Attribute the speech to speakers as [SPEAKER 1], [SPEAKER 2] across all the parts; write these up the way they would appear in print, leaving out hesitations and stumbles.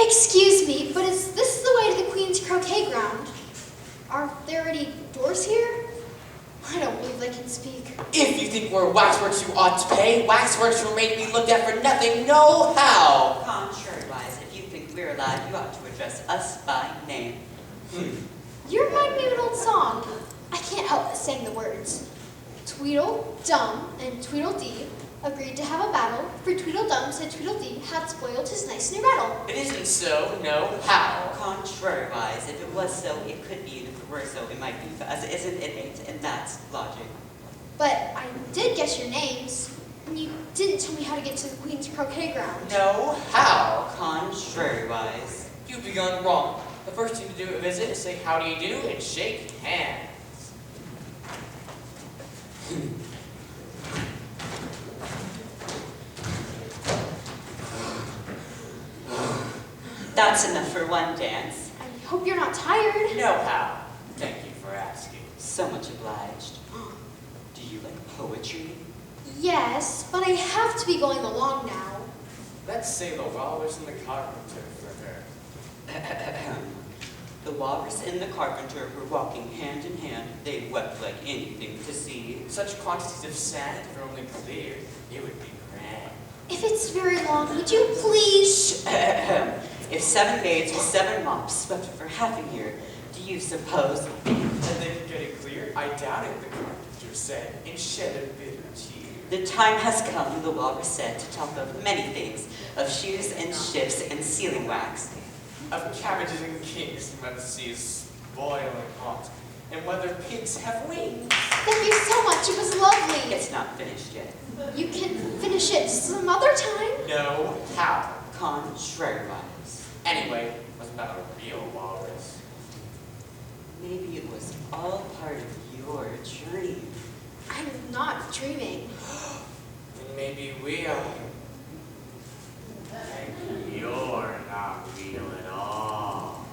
[SPEAKER 1] Excuse me, but is this the way to the Queen's croquet ground? Are there any doors here? I don't believe they can speak.
[SPEAKER 2] If you think we're waxworks, you ought to pay. Waxworks were made to be looked at for nothing, no how.
[SPEAKER 3] Contrary-wise, if you think we're alive, you ought to address us by name.
[SPEAKER 1] You remind me of an old song. I can't help but sing the words. Tweedledum and Tweedledee agreed to have a battle, for Tweedledum said Tweedledee had spoiled his nice new rattle.
[SPEAKER 2] It isn't so, no how.
[SPEAKER 3] Contrary-wise, if it was so, it could be, and if it were so, it might be, as it isn't, it ain't, and that's logic.
[SPEAKER 1] But I did guess your names, and you didn't tell me how to get to the Queen's croquet ground.
[SPEAKER 2] No how.
[SPEAKER 3] Contrary-wise.
[SPEAKER 2] You've begun wrong. The first thing to do at a visit is say how do you do and shake hands.
[SPEAKER 3] That's enough for one dance.
[SPEAKER 1] I hope you're not tired.
[SPEAKER 2] No how. Thank you for asking.
[SPEAKER 3] So much obliged. Do you like poetry?
[SPEAKER 1] Yes, but I have to be going along now.
[SPEAKER 2] Let's say the walrus and the carpenter for her.
[SPEAKER 3] The walrus and the carpenter were walking hand in hand. They wept like anything to see.
[SPEAKER 2] Such quantities of sand, if only clear, it would be grand.
[SPEAKER 1] If it's very long, would you please?
[SPEAKER 3] If 7 maids with 7 mops swept for half a year, do you suppose?
[SPEAKER 2] And they could get it clear? I doubt it, the carpenter said, and shed a bitter tear.
[SPEAKER 3] The time has come, the walrus said, to talk of many things, of shoes and shifts and sealing wax.
[SPEAKER 2] Of cabbages and kings, when the sea is boiling hot, and whether pigs have wings.
[SPEAKER 1] Thank you so much, it was lovely.
[SPEAKER 3] It's not finished yet.
[SPEAKER 1] You can finish it some other time.
[SPEAKER 2] No how.
[SPEAKER 3] Contrary-wise.
[SPEAKER 2] Anyway, it was about a real walrus.
[SPEAKER 3] Maybe it was all part of your dream.
[SPEAKER 1] I'm not dreaming.
[SPEAKER 2] Maybe we are. And you're not real at all.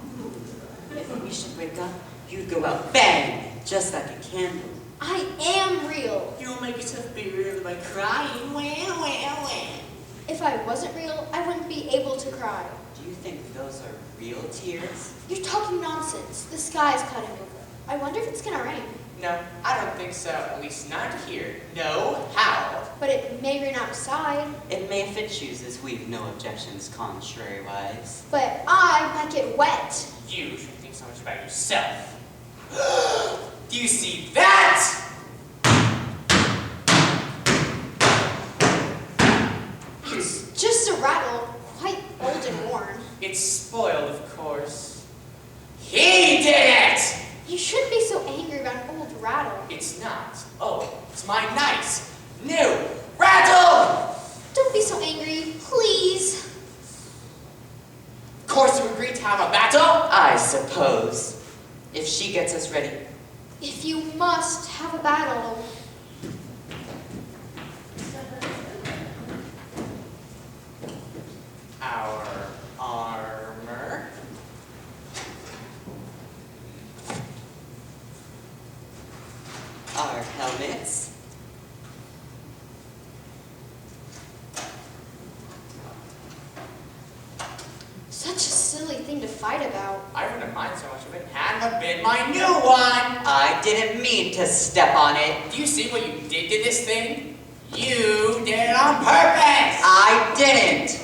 [SPEAKER 3] If we should wake up, you'd go out bang, just like a candle.
[SPEAKER 1] I am real.
[SPEAKER 2] You'll make yourself be real by crying. Well.
[SPEAKER 1] If I wasn't real, I wouldn't be able to cry.
[SPEAKER 3] Do you think those are real tears?
[SPEAKER 1] You're talking nonsense. The sky is clouding over. I wonder if it's gonna rain.
[SPEAKER 2] No, I don't think so. At least not here. No how.
[SPEAKER 1] But it may rain outside.
[SPEAKER 3] It may if it chooses. We've no objections, contrary-wise.
[SPEAKER 1] But I might get wet.
[SPEAKER 2] You should think so much about yourself. Do you see that?
[SPEAKER 1] It's just a rattle, quite old and worn.
[SPEAKER 2] It's spoiled, of course. He did it!
[SPEAKER 1] You shouldn't be so angry about an old rattle.
[SPEAKER 2] It's not. Oh, it's my nice, new rattle!
[SPEAKER 1] Don't be so angry, please.
[SPEAKER 2] Of course you agreed to have a battle?
[SPEAKER 3] I suppose. If she gets us ready.
[SPEAKER 1] If you must have a battle.
[SPEAKER 2] Our armor.
[SPEAKER 3] Our helmets.
[SPEAKER 1] Such a silly thing to fight about.
[SPEAKER 2] I wouldn't mind so much if it hadn't been my new one!
[SPEAKER 3] I didn't mean to step on it.
[SPEAKER 2] Do you see what you did to this thing? You did it on purpose!
[SPEAKER 3] I didn't.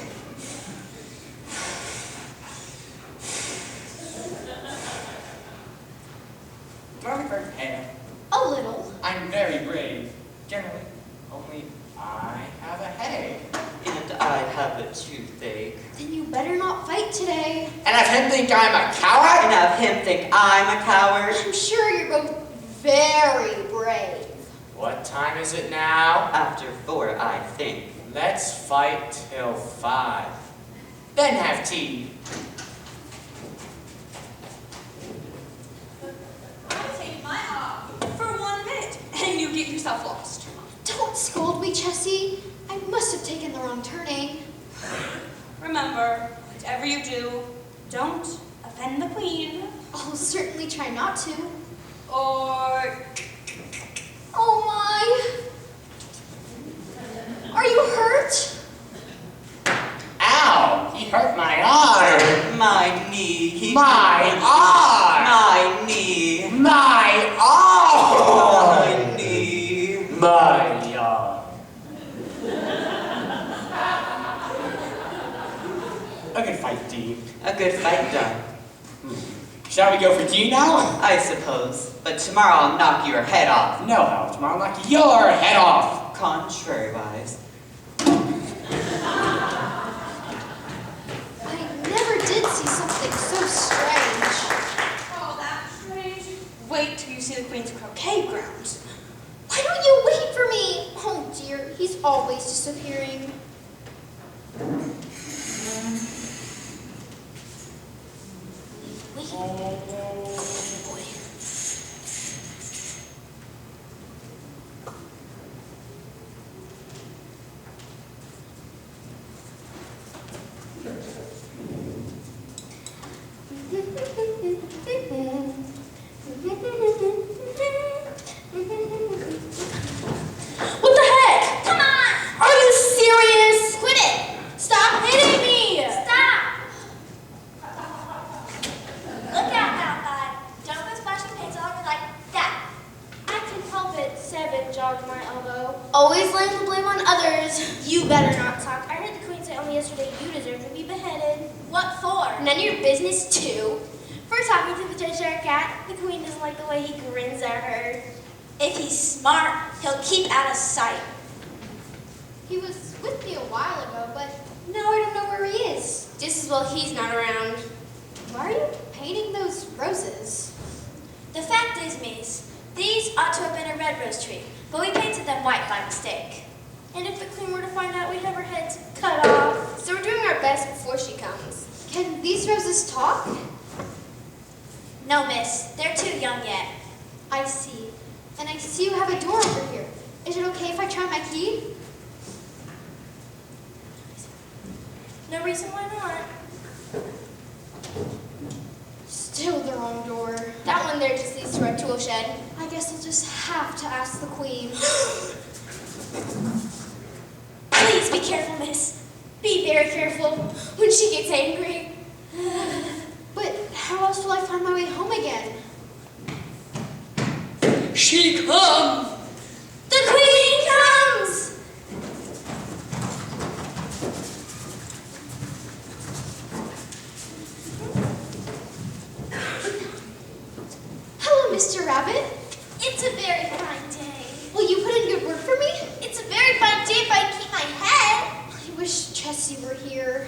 [SPEAKER 2] Don't be very pale.
[SPEAKER 1] A little.
[SPEAKER 2] I'm very brave. Generally, only I have a headache.
[SPEAKER 3] And I have a toothache.
[SPEAKER 1] Then you better not fight today.
[SPEAKER 2] And have him think I'm a coward?
[SPEAKER 3] And have him think I'm a coward.
[SPEAKER 1] I'm sure you're both very brave.
[SPEAKER 2] What time is it now?
[SPEAKER 3] After 4, I think.
[SPEAKER 2] Let's fight till 5. Then have tea.
[SPEAKER 4] I take my off for 1 minute, and you get yourself lost.
[SPEAKER 1] Don't scold me, Chessie. I must have taken the wrong turning.
[SPEAKER 4] Remember, whatever you do, don't offend the queen.
[SPEAKER 1] I'll certainly try not to.
[SPEAKER 4] Or
[SPEAKER 1] Oh my! Are you hurt?
[SPEAKER 2] Ow! He hurt my arm!
[SPEAKER 3] knee.
[SPEAKER 2] My eye!
[SPEAKER 3] My knee.
[SPEAKER 2] My eye!
[SPEAKER 3] My knee.
[SPEAKER 2] My A good fight, D.
[SPEAKER 3] A good fight done,
[SPEAKER 2] Shall we go for D now?
[SPEAKER 3] I suppose. But tomorrow I'll knock your head off.
[SPEAKER 2] No, Hal. Tomorrow I'll knock your head off.
[SPEAKER 3] Contrary-wise.
[SPEAKER 1] I never did see something so strange.
[SPEAKER 4] Oh, that's strange. Wait till you see the Queen's croquet grounds.
[SPEAKER 1] Why don't you wait for me? Oh dear, he's always disappearing. Wait. Good boy.
[SPEAKER 4] What the heck? Come on! Are you serious?
[SPEAKER 1] Quit it! Stop hitting me!
[SPEAKER 4] Stop! Look out, Malphite. Don't go splashing paint all over like that.
[SPEAKER 1] I can help it. 7 jogged my elbow. Always laying the blame on others.
[SPEAKER 5] You better not talk. I heard the Queen say only yesterday you deserve to be beheaded.
[SPEAKER 1] What for? None of your business too.
[SPEAKER 5] For talking to the Cheshire Cat, the Queen doesn't like the way he grins at her.
[SPEAKER 4] If he's smart, he'll keep out of sight.
[SPEAKER 1] He was with me a while ago, but now I don't know where he is.
[SPEAKER 5] Just as well he's not around.
[SPEAKER 1] Why are you painting those roses?
[SPEAKER 4] The fact is, Miss, these ought to have been a red rose tree, but we painted them white by mistake.
[SPEAKER 5] And if the Queen were to find out, we'd have her heads cut off.
[SPEAKER 1] So we're doing our best before she comes. Can these roses talk?
[SPEAKER 4] No, Miss, they're too young yet.
[SPEAKER 1] I see. And I see you have a door over here. Is it okay if I try my key?
[SPEAKER 5] No reason why not.
[SPEAKER 1] Still the wrong door.
[SPEAKER 5] That one there just leads to our tool shed.
[SPEAKER 1] I guess I'll just have to ask the Queen.
[SPEAKER 5] Please be careful, miss. Be very careful when she gets angry.
[SPEAKER 1] But how else will I find my way home again?
[SPEAKER 5] She comes! The Queen comes!
[SPEAKER 1] Hello, Mr. Rabbit.
[SPEAKER 5] It's a very fine day.
[SPEAKER 1] Will you put in good word for me?
[SPEAKER 5] It's a very fine day if I keep my head.
[SPEAKER 1] I wish Jessie were here.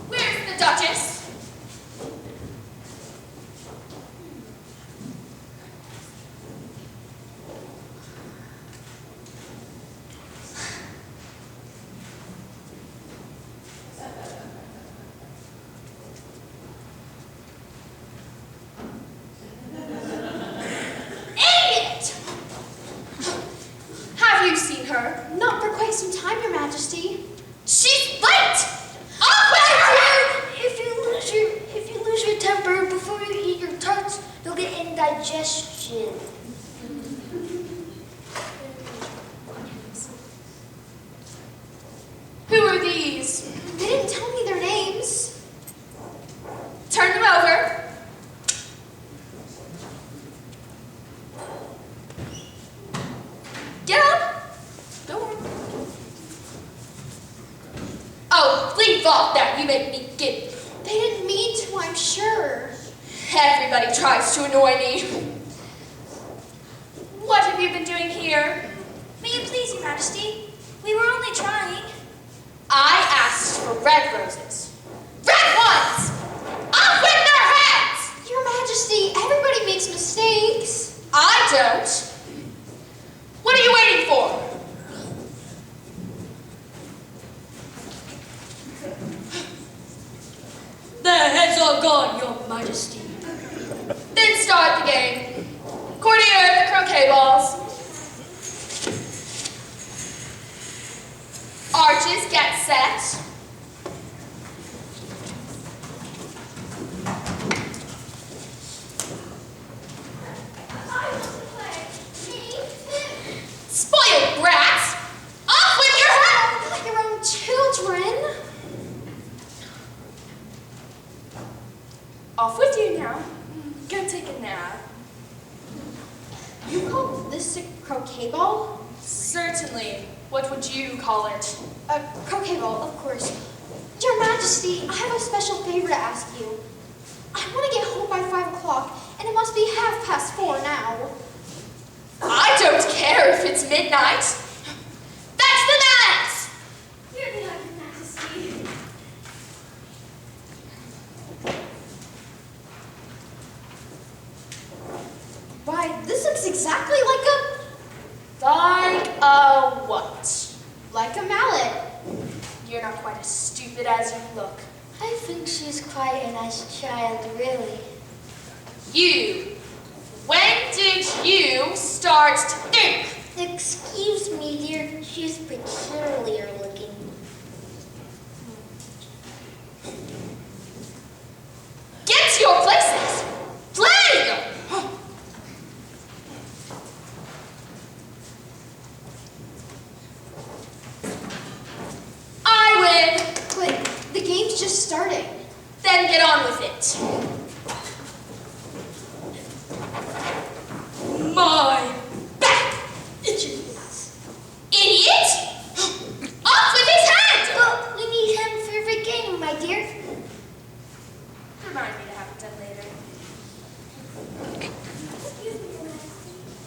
[SPEAKER 5] Where's the Duchess?
[SPEAKER 1] Idiot! Have you seen her? Not for quite some time, Your Majesty. She's late! Off with her!
[SPEAKER 5] If you lose your temper before you eat your tarts, you'll get indigestion.
[SPEAKER 1] Who are these? They didn't tell me their names.
[SPEAKER 5] Turn them over. Get up. Go on. Oh, leave off that. You make me giddy.
[SPEAKER 1] They didn't mean to, I'm sure.
[SPEAKER 5] Everybody tries to annoy me. What have you been doing here?
[SPEAKER 4] May it please, Your Majesty, we were only trying.
[SPEAKER 5] I asked for red roses. Red ones! Off with their heads!
[SPEAKER 1] Your Majesty, everybody makes mistakes.
[SPEAKER 5] I don't. What are you waiting for? Their heads are gone, Your Majesty. Then start the game. Courtier, the croquet balls. Arches, get set.
[SPEAKER 1] I want to play. Me too.
[SPEAKER 5] Spoiled brats! Off with your head!
[SPEAKER 1] Not your own children. ball?
[SPEAKER 5] Certainly. What would you call it?
[SPEAKER 1] A croquet ball, of course. Your Majesty, I have a special favor to ask you. I want to get home by 5 o'clock, and it must be 4:30 now.
[SPEAKER 5] I don't care if it's midnight. That's the dance!
[SPEAKER 1] Here they are, Your Majesty. Why, this looks exactly
[SPEAKER 5] Like a what?
[SPEAKER 1] like a mallet.
[SPEAKER 5] You're not quite as stupid as you look.
[SPEAKER 6] I think she's quite a nice child, really.
[SPEAKER 5] You. When did you start to think?
[SPEAKER 6] Excuse me, dear. She's peculiar looking.
[SPEAKER 5] Get to your places! Play! I win!
[SPEAKER 1] But the game's just starting.
[SPEAKER 5] Then get on with it. My back itches. Idiot! Off with his head!
[SPEAKER 6] Well, we need him for the game, my dear.
[SPEAKER 5] Remind me to have it done later.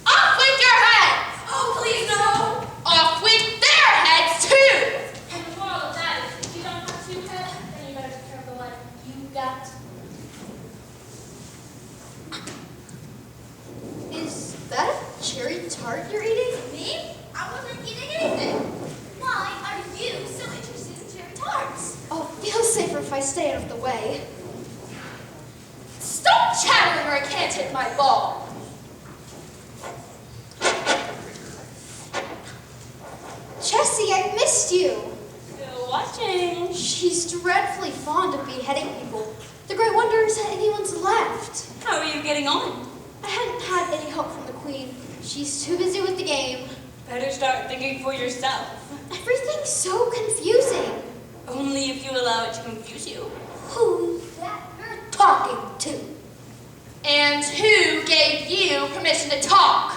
[SPEAKER 5] Off with your heads!
[SPEAKER 4] Oh, please, no!
[SPEAKER 5] Off with their heads too!
[SPEAKER 4] And the moral of that is, if you don't have 2 heads, then you better take care of the one you got.
[SPEAKER 1] Is that a cherry tart you're eating?
[SPEAKER 6] Me? I wasn't eating anything. Why are you so interested in cherry tarts?
[SPEAKER 1] I'll feel safer if I stay out of the way.
[SPEAKER 5] Stop chattering or I can't hit my ball.
[SPEAKER 1] Chessie, I missed you.
[SPEAKER 4] Still watching.
[SPEAKER 1] She's dreadfully fond of beheading people. The Great Wonder is that anyone's left.
[SPEAKER 4] How are you getting on?
[SPEAKER 1] I hadn't had any help from the Queen. She's too busy with the game.
[SPEAKER 4] Better start thinking for yourself.
[SPEAKER 1] Everything's so confusing.
[SPEAKER 4] Only if you allow it to confuse you.
[SPEAKER 6] Who's that you're talking to?
[SPEAKER 5] And who gave you permission to talk?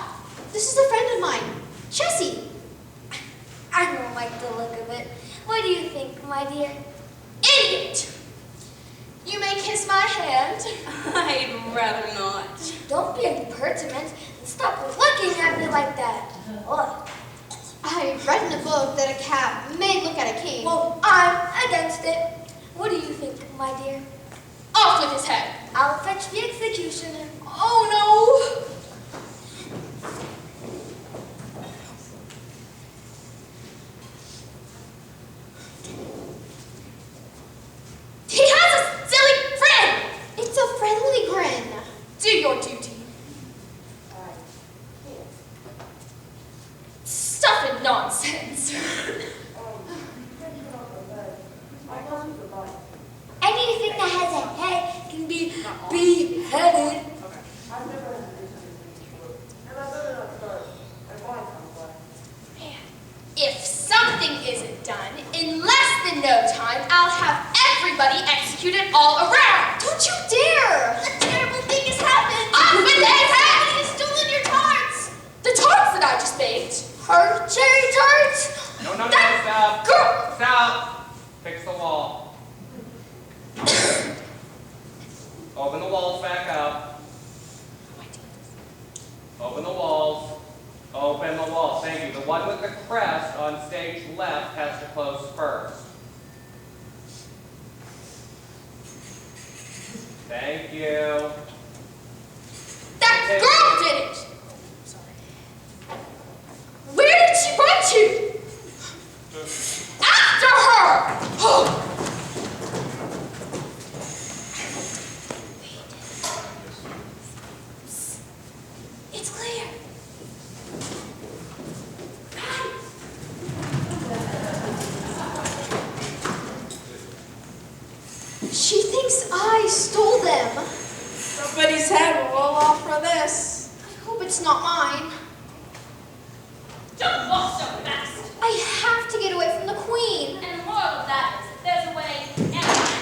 [SPEAKER 1] This is a friend of mine, Chessie.
[SPEAKER 6] I don't like the look of it. What do you think, my dear?
[SPEAKER 5] Idiot! You may kiss my hand.
[SPEAKER 4] I'd rather not.
[SPEAKER 6] Don't be impertinent and stop looking at me like that. Ugh.
[SPEAKER 1] I read in a book that a cat may look at a king.
[SPEAKER 6] Well, I'm against it. What do you think, my dear?
[SPEAKER 5] Off with his head.
[SPEAKER 6] I'll fetch the executioner.
[SPEAKER 5] Oh no! He has a silly friend!
[SPEAKER 1] It's a friendly grin.
[SPEAKER 5] Do your duty. Stuff and nonsense.
[SPEAKER 6] Anything that has a head can be beheaded.
[SPEAKER 5] If something isn't done, in less than no time, I'll have everybody executed all around.
[SPEAKER 1] Don't you dare!
[SPEAKER 6] A terrible thing has happened.
[SPEAKER 5] Off with his head!
[SPEAKER 6] Somebody has stolen your tarts.
[SPEAKER 5] The tarts that I just baked.
[SPEAKER 6] Her cherry tarts.
[SPEAKER 2] No,
[SPEAKER 5] That
[SPEAKER 2] stop.
[SPEAKER 5] girl-
[SPEAKER 2] Stop. Fix the wall. Open the walls back up. Open the walls. Open the walls. Thank you. The one with the crest on stage left has to close first. Thank you.
[SPEAKER 5] That girl did it! Where did she run to? After her!
[SPEAKER 1] It's clear. She thinks I stole them.
[SPEAKER 7] Somebody's head will roll off for this.
[SPEAKER 1] I hope it's not mine.
[SPEAKER 4] Don't walk so fast.
[SPEAKER 1] I have to get away from the Queen.
[SPEAKER 4] And the moral of that is, there's a way and a way.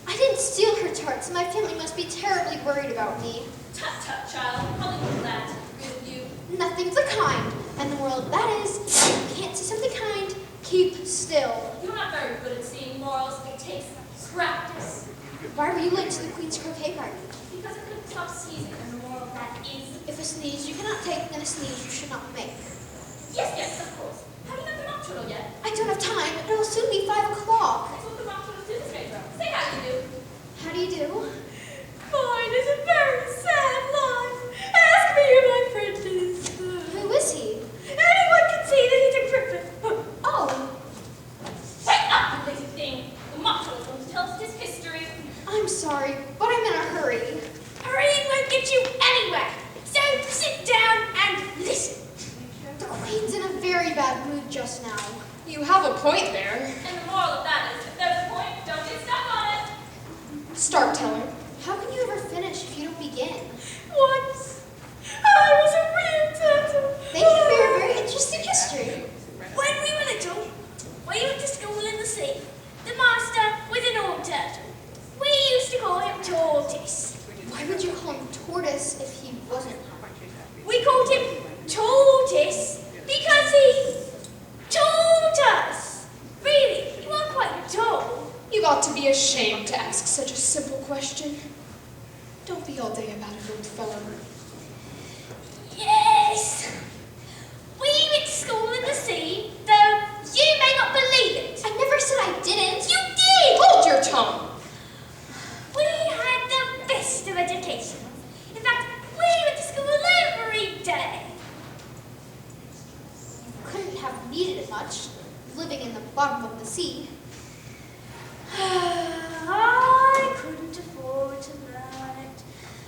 [SPEAKER 1] I didn't steal her tarts, and my family must be terribly worried about me.
[SPEAKER 4] Tut tut, child. Probably not that. Good of you.
[SPEAKER 1] Nothing of the kind. And the Keep still.
[SPEAKER 6] You're not very good at seeing morals. It takes practice.
[SPEAKER 1] Why were you late to the Queen's croquet party?
[SPEAKER 6] Because I couldn't stop sneezing, and the moral of that is...
[SPEAKER 1] If a sneeze you cannot take, then a sneeze you should not make.
[SPEAKER 6] Yes, of course. Have you got the mock turtle yet?
[SPEAKER 1] I don't have time. It will soon be 5 o'clock.
[SPEAKER 6] That's what the mock turtle is made from. Say how you do.
[SPEAKER 1] How do you do?
[SPEAKER 4] Mine is a very sad life. Ask me who my friend is.
[SPEAKER 1] Who is he?
[SPEAKER 4] Anyone can see that he's a cripple.
[SPEAKER 1] Oh,
[SPEAKER 6] Wake up, you lazy thing. The mock turtle is going to tell us his history.
[SPEAKER 1] I'm sorry, but I'm in a hurry.
[SPEAKER 6] Hurrying won't get you anywhere. So sit down and listen.
[SPEAKER 1] The Queen's in a very bad mood just now.
[SPEAKER 5] You have a point there.
[SPEAKER 6] And the moral of that is, if there's a point, don't get stuck on it.
[SPEAKER 5] Start telling.
[SPEAKER 1] How can you ever finish if you don't begin?
[SPEAKER 4] Once, I was a real turtle.
[SPEAKER 1] Thank you for your very interesting history.
[SPEAKER 6] When we were little, we went to school in the sea. The master was an old turtle. We used to call him Tortoise.
[SPEAKER 1] Why would you call him Tortoise if he wasn't?
[SPEAKER 6] We called him Tortoise because he told us. Really, he wasn't quite tall.
[SPEAKER 5] You ought to be ashamed to ask such a simple question. Don't be all day about it, old fellow.
[SPEAKER 6] Yes. We went to school in the sea, though you may not believe it.
[SPEAKER 1] I never said I didn't.
[SPEAKER 6] You did.
[SPEAKER 5] Hold your tongue.
[SPEAKER 6] We had the best of education. In fact, we went to school every day.
[SPEAKER 1] You couldn't have needed it much, living in the bottom of the sea.
[SPEAKER 6] I couldn't afford to learn it.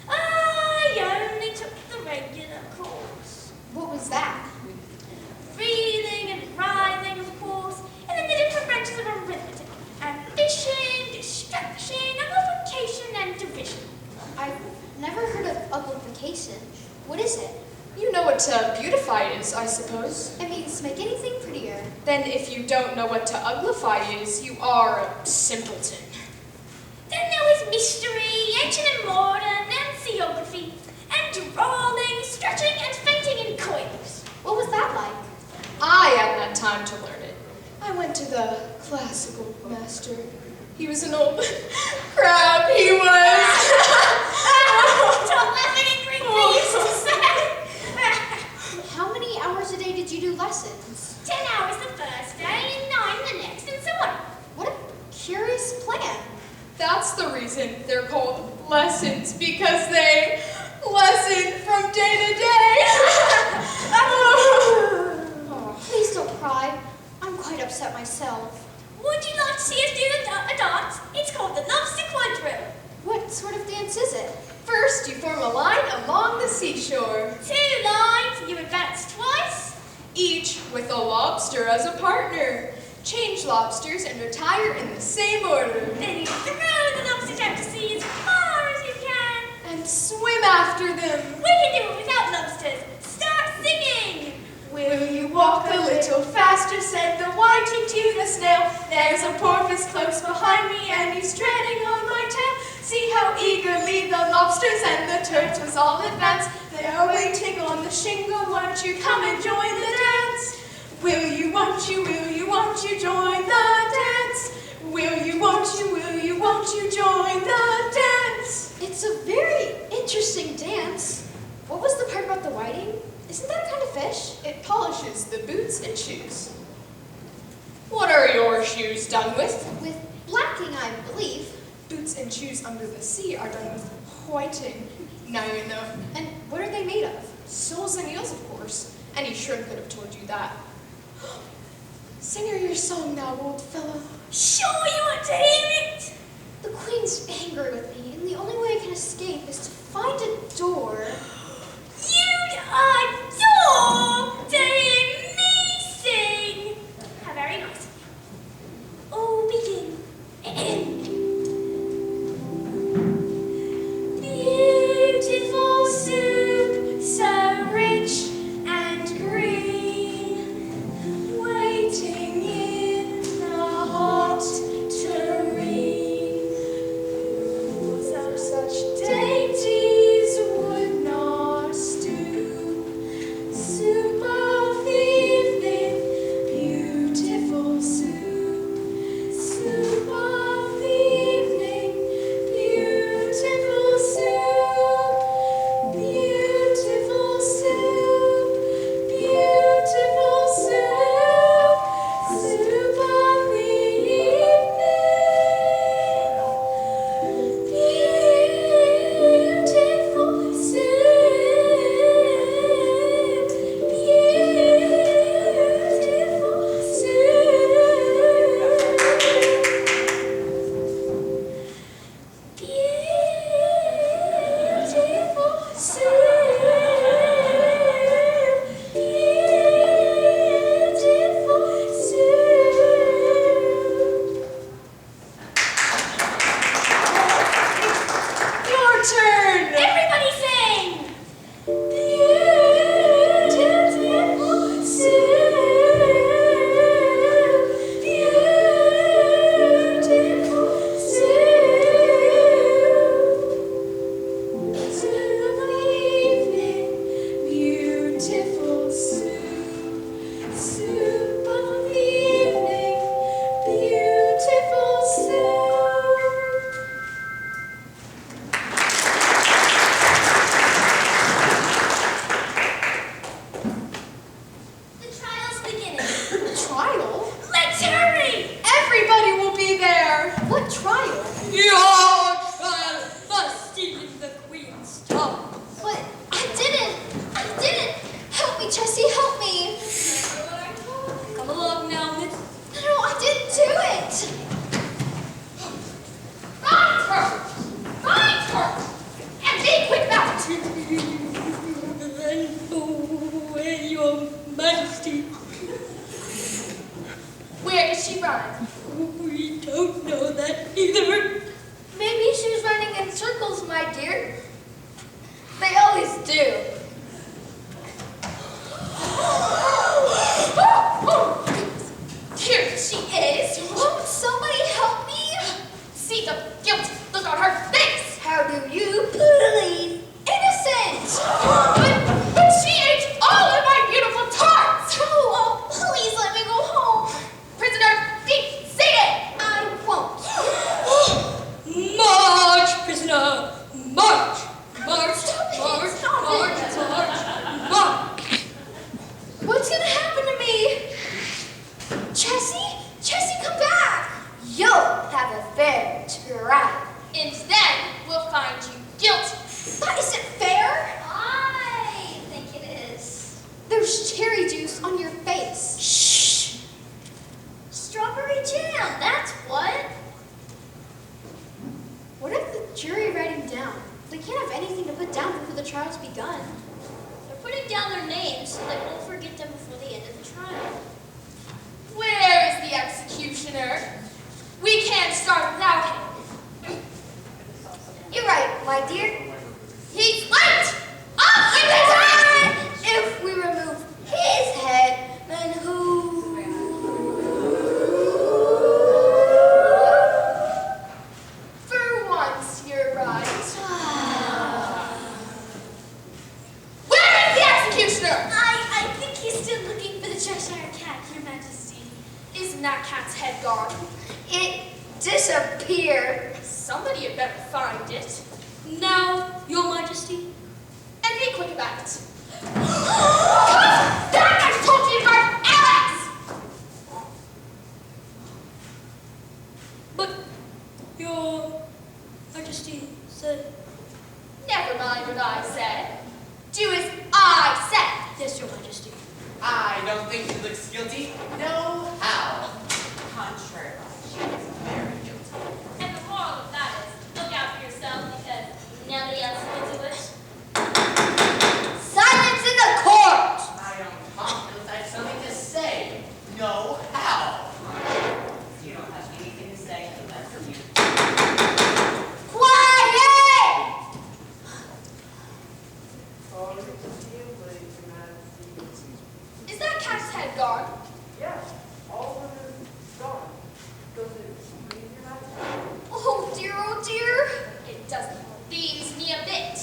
[SPEAKER 6] I only took the regular course.
[SPEAKER 1] What was that?
[SPEAKER 6] Reading and writing, of course, and then the different branches of arithmetic. Addition, distraction, multiplication, and division.
[SPEAKER 1] I've never heard of uglification. What is it?
[SPEAKER 5] You know what to beautify is, I suppose.
[SPEAKER 1] It means to make anything prettier.
[SPEAKER 5] Then if you don't know what to uglify is, you are a simpleton.
[SPEAKER 6] Then there was mystery, ancient and modern, and theography, and drawing, stretching, and fainting in coils.
[SPEAKER 1] What was that like?
[SPEAKER 5] I hadn't had time to learn it. I went to the classical master. He was an old crab, he was.
[SPEAKER 6] Stop laughing and drink please.
[SPEAKER 1] How many hours a day did you do lessons?
[SPEAKER 6] 10 hours the first day, and 9 the next, and so on.
[SPEAKER 1] What a curious plan.
[SPEAKER 5] That's the reason they're called lessons, because they lesson from day to day.
[SPEAKER 1] Please don't cry. I'm quite upset myself.
[SPEAKER 6] Would you like to see us do a dance? It's called the lobster quadrille.
[SPEAKER 1] What sort of dance is it?
[SPEAKER 5] First, you form a line along the seashore,
[SPEAKER 6] 2 lines, you advance twice.
[SPEAKER 5] each with a lobster as a partner. Change lobsters and retire in the same order.
[SPEAKER 6] Then you throw the lobsters out to sea as far as you can.
[SPEAKER 5] And swim after them.
[SPEAKER 6] We can do it without lobsters. Start singing.
[SPEAKER 5] Will you walk a little faster, said the whiting to the snail. There's a porpoise close behind me, and he's treading on my tail. See how eagerly the lobsters and the turtles all advance. They're waiting on the shingle, won't you come and join the dance? Will you, won't you join the dance? Will you, won't you join the dance?
[SPEAKER 1] It's a very interesting dance. What was the part about the whiting? Isn't that a kind of fish?
[SPEAKER 5] It polishes the boots and shoes. What are your shoes done with?
[SPEAKER 1] With blacking, I believe.
[SPEAKER 5] Boots and shoes under the sea are done with whiting. Now you know.
[SPEAKER 1] And what are they made of?
[SPEAKER 5] Soles and eels, of course. Any shrimp could have told you that. Sing her your song now, old fellow.
[SPEAKER 6] Sure you want to hear it?
[SPEAKER 1] The Queen's angry with me, and the only way I can escape is to find a door.
[SPEAKER 6] You'd adore to hear me sing. How very nice of you. Oh, begin. Beautiful soup, so rich and green, waiting in the hot tureen. Such dainties would not stew.
[SPEAKER 5] is she run?
[SPEAKER 4] We don't know that either.
[SPEAKER 6] Maybe she's running in circles, my dear. They always do.
[SPEAKER 5] Here she is.
[SPEAKER 1] Won't somebody help me?
[SPEAKER 5] See the guilt look on her face.
[SPEAKER 1] How do you please? Innocent!
[SPEAKER 5] But she ate all of my beautiful tarts.
[SPEAKER 1] Oh, please let me go home.
[SPEAKER 5] Prisoner, be seated.
[SPEAKER 1] I won't.
[SPEAKER 4] March, prisoner! March! March!
[SPEAKER 1] Stop it,
[SPEAKER 4] March!
[SPEAKER 1] stop
[SPEAKER 4] March!
[SPEAKER 1] it.
[SPEAKER 4] March! March!
[SPEAKER 1] What's gonna happen to me? Jessie? Jessie, come back! You'll have a fair trial.
[SPEAKER 5] And then we'll find you guilty.
[SPEAKER 1] That isn't fair.
[SPEAKER 6] I think it is.
[SPEAKER 1] There's cherry juice on your face.
[SPEAKER 6] Shh. Strawberry jam, that's what.
[SPEAKER 1] What if the jury writing down? They can't have anything to put down before the trial's begun.
[SPEAKER 6] They're putting down their names so they won't forget them before the end of the trial.
[SPEAKER 5] Where is the executioner? We can't start without him.
[SPEAKER 1] You're right, my dear.
[SPEAKER 5] He's late! Off with his head!
[SPEAKER 1] If we remove his head, then who?
[SPEAKER 5] For once, you're right. Where is the executioner?
[SPEAKER 6] I think he's still looking for the Cheshire Cat, Your Majesty.
[SPEAKER 5] Isn't that cat's head gone?
[SPEAKER 1] It disappeared.
[SPEAKER 5] Somebody had better find it.
[SPEAKER 4] Now, Your Majesty.
[SPEAKER 5] And be quick about it. That I told you about Alex!
[SPEAKER 4] But Your Majesty said...
[SPEAKER 5] Never mind what I said. Do as I said.
[SPEAKER 4] Yes, Your Majesty.
[SPEAKER 2] I don't think she looks guilty. No how.
[SPEAKER 3] Contrary, she is very guilty.
[SPEAKER 6] And the moral of that is, look out for yourself because nobody else will do it.
[SPEAKER 1] Silence in the court!
[SPEAKER 2] I am confident I have something to say. No how.
[SPEAKER 3] You don't have anything to say, and that's for you.
[SPEAKER 1] Quiet!
[SPEAKER 5] Is that cat's head gone?
[SPEAKER 8] Yes, all of it is gone. Does it please your majesty?
[SPEAKER 1] Oh dear.
[SPEAKER 5] It doesn't please me a bit.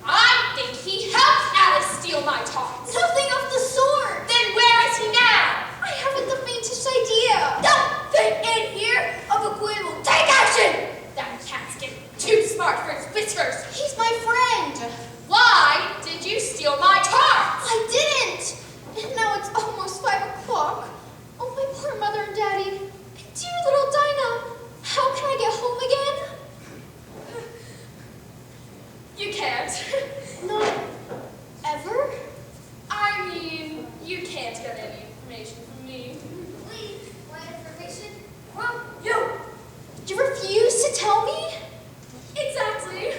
[SPEAKER 5] I think he helped Alice steal my tarts.
[SPEAKER 1] Nothing of the sort.
[SPEAKER 5] Then where is he now?
[SPEAKER 1] I haven't the faintest idea. Don't think in here of a quibble. Take action!
[SPEAKER 5] That cat's getting too smart for his whiskers.
[SPEAKER 1] He's my friend.
[SPEAKER 5] Why did you steal my tarts?
[SPEAKER 1] I didn't. And now it's almost 5 o'clock. Oh, my poor mother and daddy. And dear little Dinah. How can I get home again?
[SPEAKER 5] You can't.
[SPEAKER 1] Not ever?
[SPEAKER 5] I mean, you can't get any information from me.
[SPEAKER 1] Please, what information from you? You refuse to tell me?
[SPEAKER 5] Exactly.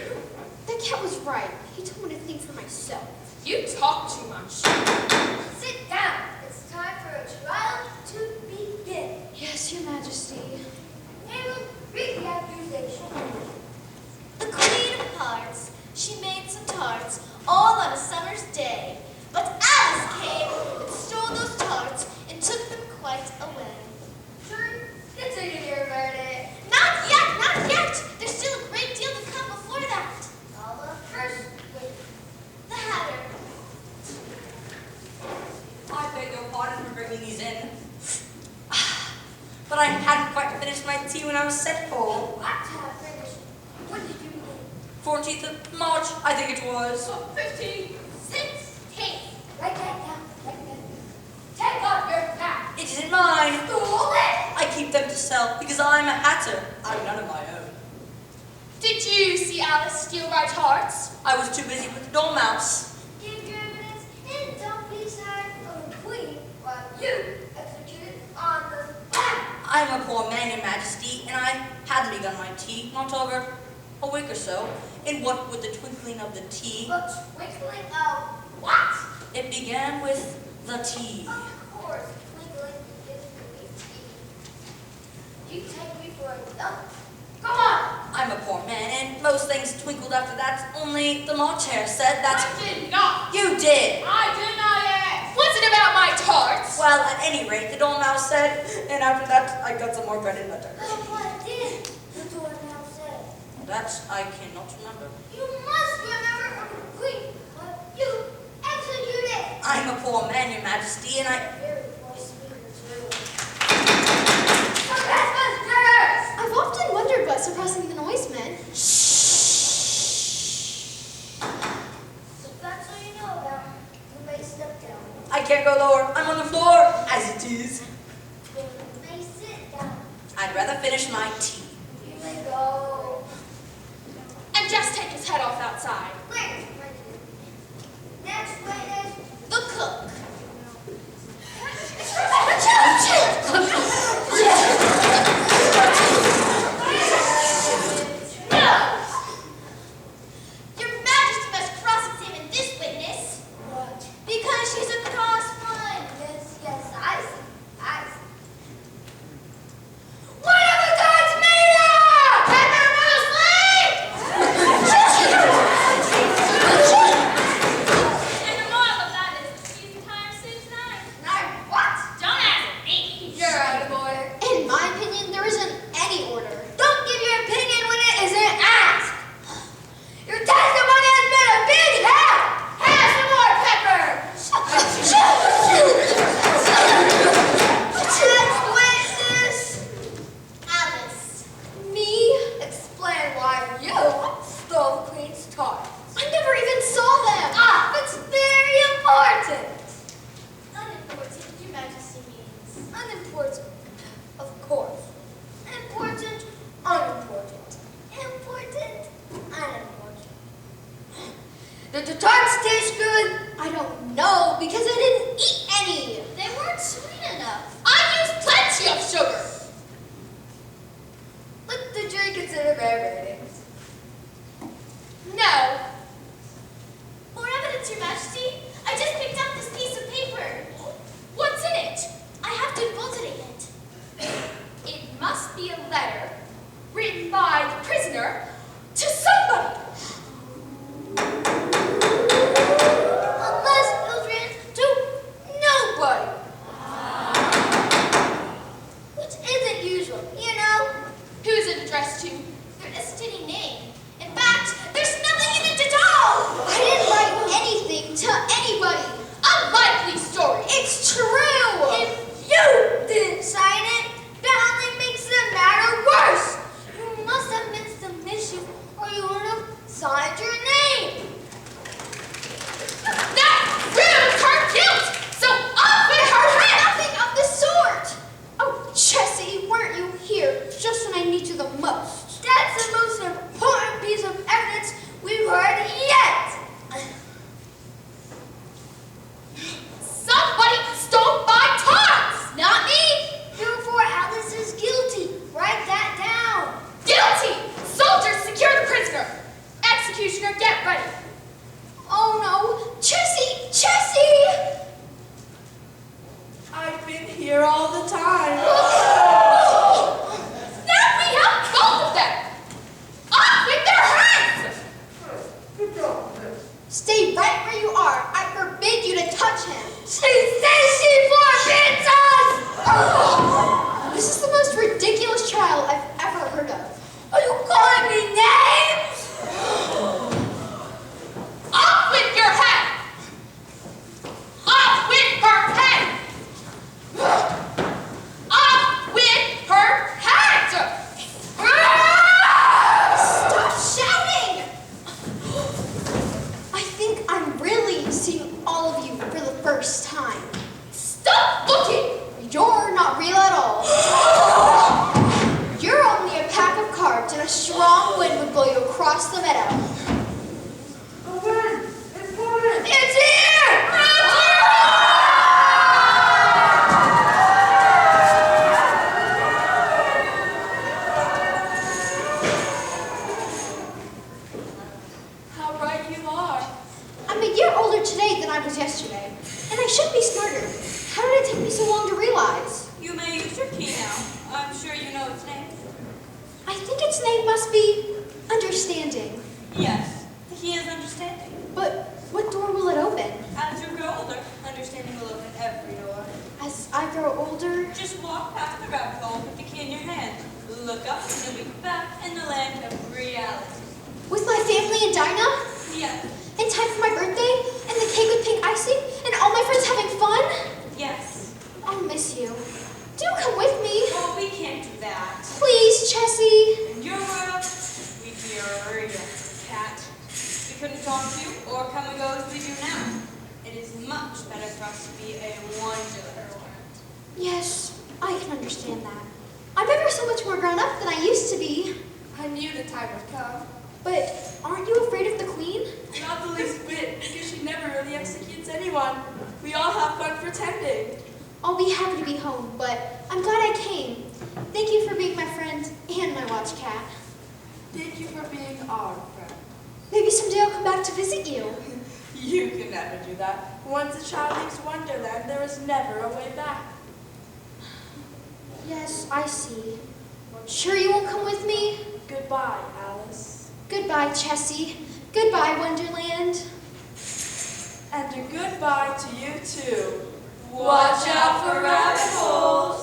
[SPEAKER 1] The cat was right. He told me to think for myself.
[SPEAKER 5] You talk too much.
[SPEAKER 1] Sit down. It's time for a trial to begin. Yes, Your Majesty.
[SPEAKER 6] Harold, read the accusation. The Queen of Hearts, she made some tarts, all on a summer's day. But Alice came and stole those tarts and took them quite away.
[SPEAKER 1] Jury, consider your verdict.
[SPEAKER 6] Not yet, not yet! There's still a great deal to come before that.
[SPEAKER 1] I'll look first with
[SPEAKER 6] The Hatter.
[SPEAKER 4] I beg your pardon for bringing these in. But I hadn't quite finished my tea when I was set for.
[SPEAKER 1] what have finished. What did you do?
[SPEAKER 4] 14th of March, I think it was.
[SPEAKER 5] 15.
[SPEAKER 6] 16.
[SPEAKER 1] Write that down. Write that down. Take off your hat.
[SPEAKER 4] It isn't mine.
[SPEAKER 1] Stole it.
[SPEAKER 4] I keep them to sell because I'm a hatter. I've none of my own.
[SPEAKER 5] Did you see Alice steal my tarts?
[SPEAKER 4] I was too busy with the dormouse.
[SPEAKER 1] Give your evidence and don't be shy of the queen while you executed on the spot.
[SPEAKER 4] I'm a poor man, Your Majesty, and I hadn't begun my tea, not over a week or so. In what with the twinkling of the tea,
[SPEAKER 1] The twinkling of what?
[SPEAKER 4] it began with the tea.
[SPEAKER 1] Of course, twinkling is the
[SPEAKER 6] for a dump.
[SPEAKER 4] Come on! I'm a poor man, and most things twinkled after that. Only the lawn chair said that.
[SPEAKER 5] I did not.
[SPEAKER 4] You did!
[SPEAKER 5] I did not ask. What's it about my tarts?
[SPEAKER 4] Well, at any rate, the dormouse said, and after that, I got some more bread and butter.
[SPEAKER 6] What did the dormouse say?
[SPEAKER 4] That I cannot remember.
[SPEAKER 6] You must remember Uncle Queen, but you executed.
[SPEAKER 4] I'm a poor man, Your Majesty, and I...
[SPEAKER 6] Very poor speaker, too.
[SPEAKER 1] I've often wondered what suppressing the noise meant.
[SPEAKER 6] So that's all you know about. You may step down.
[SPEAKER 4] I can't go lower. I'm on the floor, as it is.
[SPEAKER 6] Then you may sit down.
[SPEAKER 4] I'd rather finish my tea.
[SPEAKER 6] You may go.
[SPEAKER 5] And just take his head off outside.
[SPEAKER 6] Wait. Next witness, the cook. No! Your Majesty must cross-examine this witness. What? Because she's a cross one. Yes, I see. What are the gods made of? Pepper mostly!
[SPEAKER 5] And the moral of that is, she's tired since night.
[SPEAKER 6] What?
[SPEAKER 5] Don't ask me.
[SPEAKER 6] You're out of order.
[SPEAKER 1] In my opinion, there isn't any order.
[SPEAKER 6] Don't give your opinion when it isn't asked. Your testimony has been a big help. Have some more pepper. Next witness, Alice.
[SPEAKER 1] Me?
[SPEAKER 6] Explain why you stole the Queen's tarts.
[SPEAKER 1] I never even saw them.
[SPEAKER 6] That's very important.
[SPEAKER 1] Unimportant, Your Majesty means.
[SPEAKER 6] Unimportant, of course. Important, unimportant. Important, unimportant. Did the tarts taste good?
[SPEAKER 1] I don't know because I didn't eat any.
[SPEAKER 6] They weren't sweet enough.
[SPEAKER 5] I used plenty of sugar.
[SPEAKER 6] Let the jury consider their ratings.
[SPEAKER 5] No.
[SPEAKER 6] For evidence, Your Majesty, I just picked up this piece of paper.
[SPEAKER 5] What's in it?
[SPEAKER 6] I have to deposit it.
[SPEAKER 5] It must be a letter written by the prisoner to somebody.
[SPEAKER 6] Unless it was written to nobody. Which isn't usual, you know?
[SPEAKER 5] Who's it addressed to?
[SPEAKER 6] There isn't any name. In fact, there's nothing in it at all.
[SPEAKER 1] I didn't write anything to anybody.
[SPEAKER 5] A likely story.
[SPEAKER 1] It's true.
[SPEAKER 6] If you didn't sign it, that only makes the matter worse. You must have missed the mission, or you would have signed your name.
[SPEAKER 5] That proves her guilt. So off with her head.
[SPEAKER 1] Nothing of the sort. Oh, Jessie, weren't you here just when I need you the most?
[SPEAKER 6] That's the most important piece of evidence we've heard yet.
[SPEAKER 5] Somebody stole my tarts.
[SPEAKER 6] Not me. Therefore, Alice is guilty. Write that down.
[SPEAKER 5] Guilty. Soldiers, secure the prisoner. Executioner, get ready.
[SPEAKER 1] Oh no, Jessie, Jessie!
[SPEAKER 7] I've been here all the time.
[SPEAKER 5] Now we have both of them. Off with their heads.
[SPEAKER 8] Good job, Miss.
[SPEAKER 1] Stay right where you are. I forbid you to touch him.
[SPEAKER 6] She says she forbids us!
[SPEAKER 1] This is the most ridiculous trial I've ever heard of.
[SPEAKER 6] Are you calling me names?
[SPEAKER 5] Off with your head. Off with her head. Off with her head.
[SPEAKER 1] Stop shouting! I think I'm really seeing all of you for the first time.
[SPEAKER 5] Stop looking.
[SPEAKER 1] You're not real at all. You're only a pack of cards, and a strong wind would blow you across the meadow.
[SPEAKER 8] The wind! It's coming!
[SPEAKER 6] It's here!
[SPEAKER 7] How right you are.
[SPEAKER 1] I'm a year older today than I was yesterday, and I should be smarter. How did it take me so long to realize?
[SPEAKER 4] You may use your key now. I'm sure you know its name.
[SPEAKER 1] Queen's name must be Understanding.
[SPEAKER 4] Yes, he is understanding.
[SPEAKER 1] But what door will it open?
[SPEAKER 4] As you grow older, understanding will open every door.
[SPEAKER 1] As I grow older,
[SPEAKER 4] Just walk past the rabbit hole with the key in your hand. Look up and you'll be back in the land of reality.
[SPEAKER 1] with my family and Dinah,
[SPEAKER 4] Yes,
[SPEAKER 1] in time for my birthday, and the cake with pink icing, and all my friends having fun,
[SPEAKER 4] yes.
[SPEAKER 1] I'll miss you. Do come with me.
[SPEAKER 4] Oh, we can't do that.
[SPEAKER 1] Please, Chessie.
[SPEAKER 4] In your world, we'd be a real cat. We couldn't talk to you or come and go as we do now. It is much better for us to be a Wonderland.
[SPEAKER 1] Yes, I can understand that. I'm ever so much more grown up than I used to be.
[SPEAKER 5] I knew the time would come.
[SPEAKER 1] But aren't you afraid of the Queen?
[SPEAKER 5] Not the least bit, because she never really executes anyone. We all have fun pretending.
[SPEAKER 1] I'll be happy to be home, but I'm glad I came. Thank you for being my friend and my watch cat.
[SPEAKER 5] Thank you for being our friend.
[SPEAKER 1] Maybe someday I'll come back to visit you.
[SPEAKER 5] You can never do that. Once a child leaves Wonderland, there is never a way back.
[SPEAKER 1] Yes, I see. Sure you won't come with me?
[SPEAKER 5] Goodbye, Alice.
[SPEAKER 1] Goodbye, Chessie. Goodbye, Wonderland.
[SPEAKER 5] And a goodbye to you too.
[SPEAKER 4] Watch out for rabbit holes.